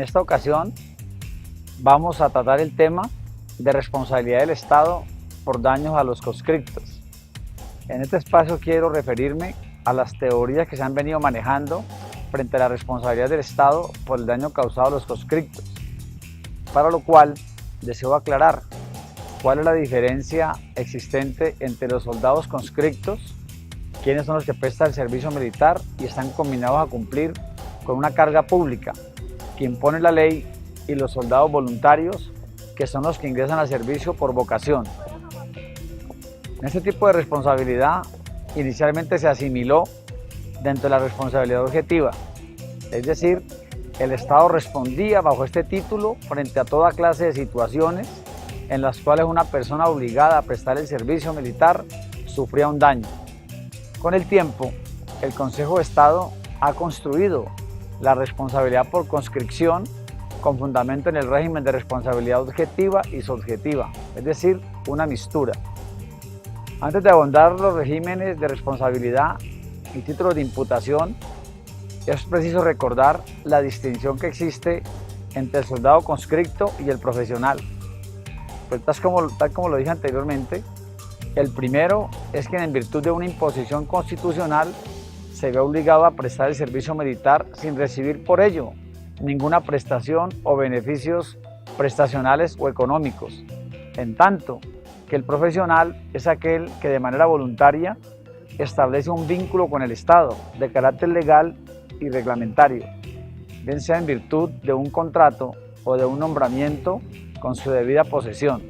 esta ocasión vamos a tratar el tema de responsabilidad del Estado por daños a los conscriptos. En este espacio quiero referirme a las teorías que se han venido manejando frente a la responsabilidad del Estado por el daño causado a los conscriptos, para lo cual deseo aclarar cuál es la diferencia existente entre los soldados conscriptos, quienes son los que prestan el servicio militar y están combinados a cumplir con una carga pública que impone la ley, y los soldados voluntarios, que son los que ingresan al servicio por vocación. En este tipo de responsabilidad inicialmente se asimiló dentro de la responsabilidad objetiva, es decir, el Estado respondía bajo este título frente a toda clase de situaciones en las cuales una persona obligada a prestar el servicio militar sufría un daño. Con el tiempo, el Consejo de Estado ha construido la responsabilidad por conscripción con fundamento en el régimen de responsabilidad objetiva y subjetiva, es decir, una mixtura. Antes de abordar los regímenes de responsabilidad y títulos de imputación, es preciso recordar la distinción que existe entre el soldado conscripto y el profesional. Pues tal como lo dije anteriormente, el primero es quien en virtud de una imposición constitucional se ve obligado a prestar el servicio militar sin recibir por ello ninguna prestación o beneficios prestacionales o económicos, en tanto que el profesional es aquel que de manera voluntaria establece un vínculo con el Estado de carácter legal y reglamentario, bien sea en virtud de un contrato o de un nombramiento con su debida posesión.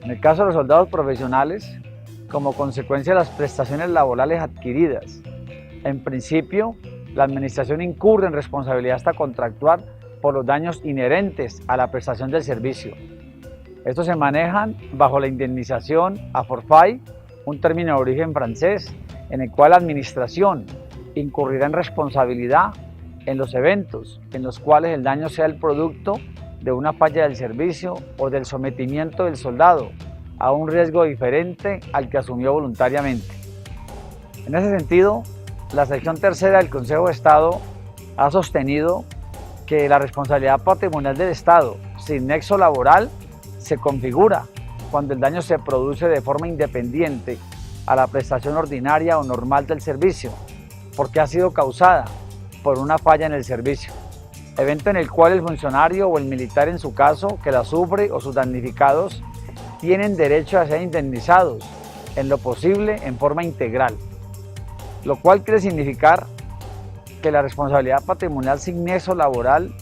En el caso de los soldados profesionales, como consecuencia de las prestaciones laborales adquiridas, en principio, la Administración incurre en responsabilidad hasta contractual por los daños inherentes a la prestación del servicio. Estos se manejan bajo la indemnización a forfait, un término de origen francés, en el cual la Administración incurrirá en responsabilidad en los eventos en los cuales el daño sea el producto de una falla del servicio o del sometimiento del soldado a un riesgo diferente al que asumió voluntariamente. En ese sentido, la sección tercera del Consejo de Estado ha sostenido que la responsabilidad patrimonial del Estado sin nexo laboral se configura cuando el daño se produce de forma independiente a la prestación ordinaria o normal del servicio, porque ha sido causada por una falla en el servicio, evento en el cual el funcionario o el militar en su caso que la sufre o sus damnificados tienen derecho a ser indemnizados en lo posible en forma integral, lo cual quiere significar que la responsabilidad patrimonial sin nexo laboral,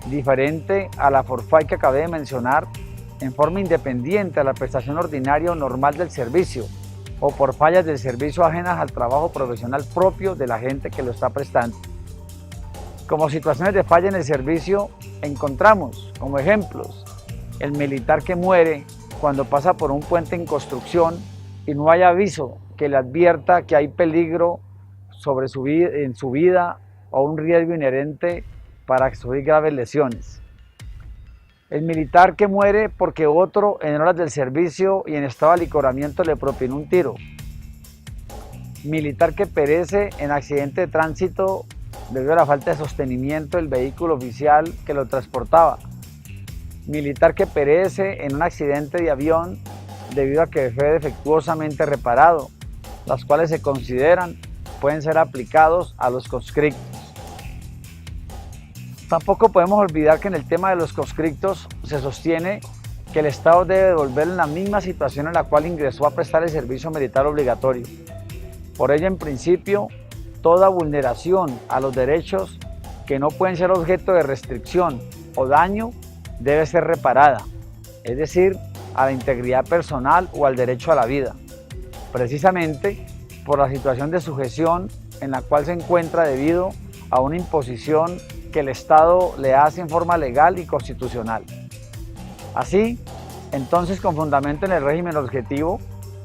diferente a la forfait que acabé de mencionar, en forma independiente a la prestación ordinaria o normal del servicio o por fallas del servicio ajenas al trabajo profesional propio de la gente que lo está prestando. Como situaciones de falla en el servicio encontramos como ejemplos el militar que muere cuando pasa por un puente en construcción y no hay aviso que le advierta que hay peligro en su vida o un riesgo inherente para sufrir graves lesiones. El militar que muere porque otro en horas del servicio y en estado de alicoramiento le propinó un tiro. Militar que perece en accidente de tránsito debido a la falta de sostenimiento del vehículo oficial que lo transportaba. Militar que perece en un accidente de avión debido a que fue defectuosamente reparado, las cuales se consideran pueden ser aplicados a los conscriptos. Tampoco podemos olvidar que en el tema de los conscriptos se sostiene que el Estado debe devolver en la misma situación en la cual ingresó a prestar el servicio militar obligatorio. Por ello, en principio, toda vulneración a los derechos que no pueden ser objeto de restricción o daño debe ser reparada, es decir, a la integridad personal o al derecho a la vida, precisamente por la situación de sujeción en la cual se encuentra debido a una imposición que el Estado le hace en forma legal y constitucional. Así, entonces, con fundamento en el régimen objetivo,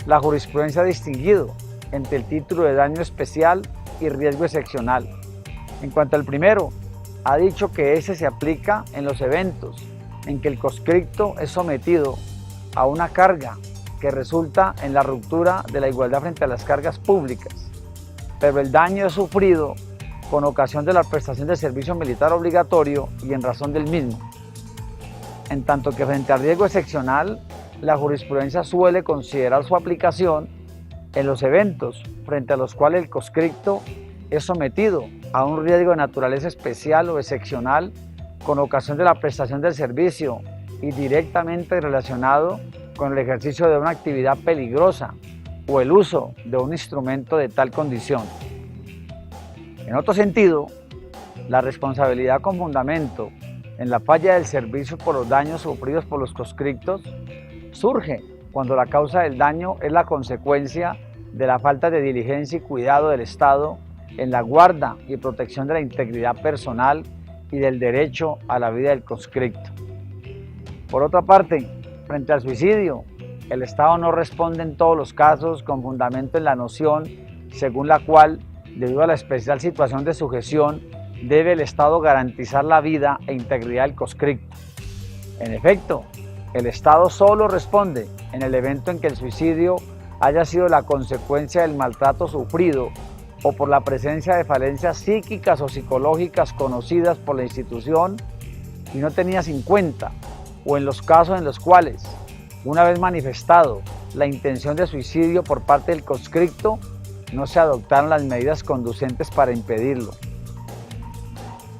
la jurisprudencia ha distinguido entre el título de daño especial y riesgo excepcional. En cuanto al primero, ha dicho que ese se aplica en los eventos en que el conscripto es sometido a una carga que resulta en la ruptura de la igualdad frente a las cargas públicas, pero el daño es sufrido con ocasión de la prestación de servicio militar obligatorio y en razón del mismo. En tanto que frente al riesgo excepcional, la jurisprudencia suele considerar su aplicación en los eventos frente a los cuales el conscripto es sometido a un riesgo de naturaleza especial o excepcional con ocasión de la prestación del servicio y directamente relacionado con el ejercicio de una actividad peligrosa o el uso de un instrumento de tal condición. En otro sentido, la responsabilidad con fundamento en la falla del servicio por los daños sufridos por los conscriptos surge cuando la causa del daño es la consecuencia de la falta de diligencia y cuidado del Estado en la guarda y protección de la integridad personal y del derecho a la vida del conscripto. Por otra parte, frente al suicidio, el Estado no responde en todos los casos con fundamento en la noción según la cual, debido a la especial situación de sujeción, debe el Estado garantizar la vida e integridad del conscripto. En efecto, el Estado solo responde en el evento en que el suicidio haya sido la consecuencia del maltrato sufrido o por la presencia de falencias psíquicas o psicológicas conocidas por la institución y no tenidas en cuenta, o en los casos en los cuales, una vez manifestado la intención de suicidio por parte del conscripto, no se adoptaron las medidas conducentes para impedirlo.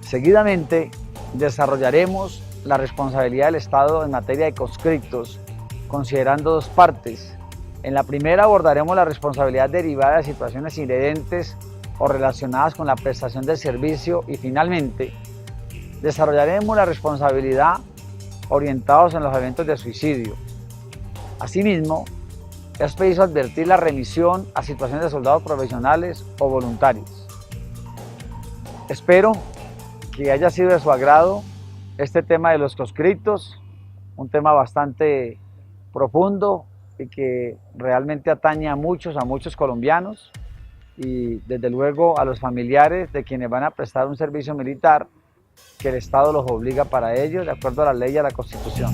Seguidamente, desarrollaremos la responsabilidad del Estado en materia de conscriptos, considerando dos partes. En la primera abordaremos la responsabilidad derivada de situaciones inherentes o relacionadas con la prestación del servicio y finalmente desarrollaremos la responsabilidad orientados en los eventos de suicidio. Asimismo, es preciso advertir la remisión a situaciones de soldados profesionales o voluntarios. Espero que haya sido de su agrado este tema de los conscriptos, un tema bastante profundo y que realmente atañe a muchos colombianos y desde luego a los familiares de quienes van a prestar un servicio militar que el Estado los obliga para ello de acuerdo a la ley y a la Constitución.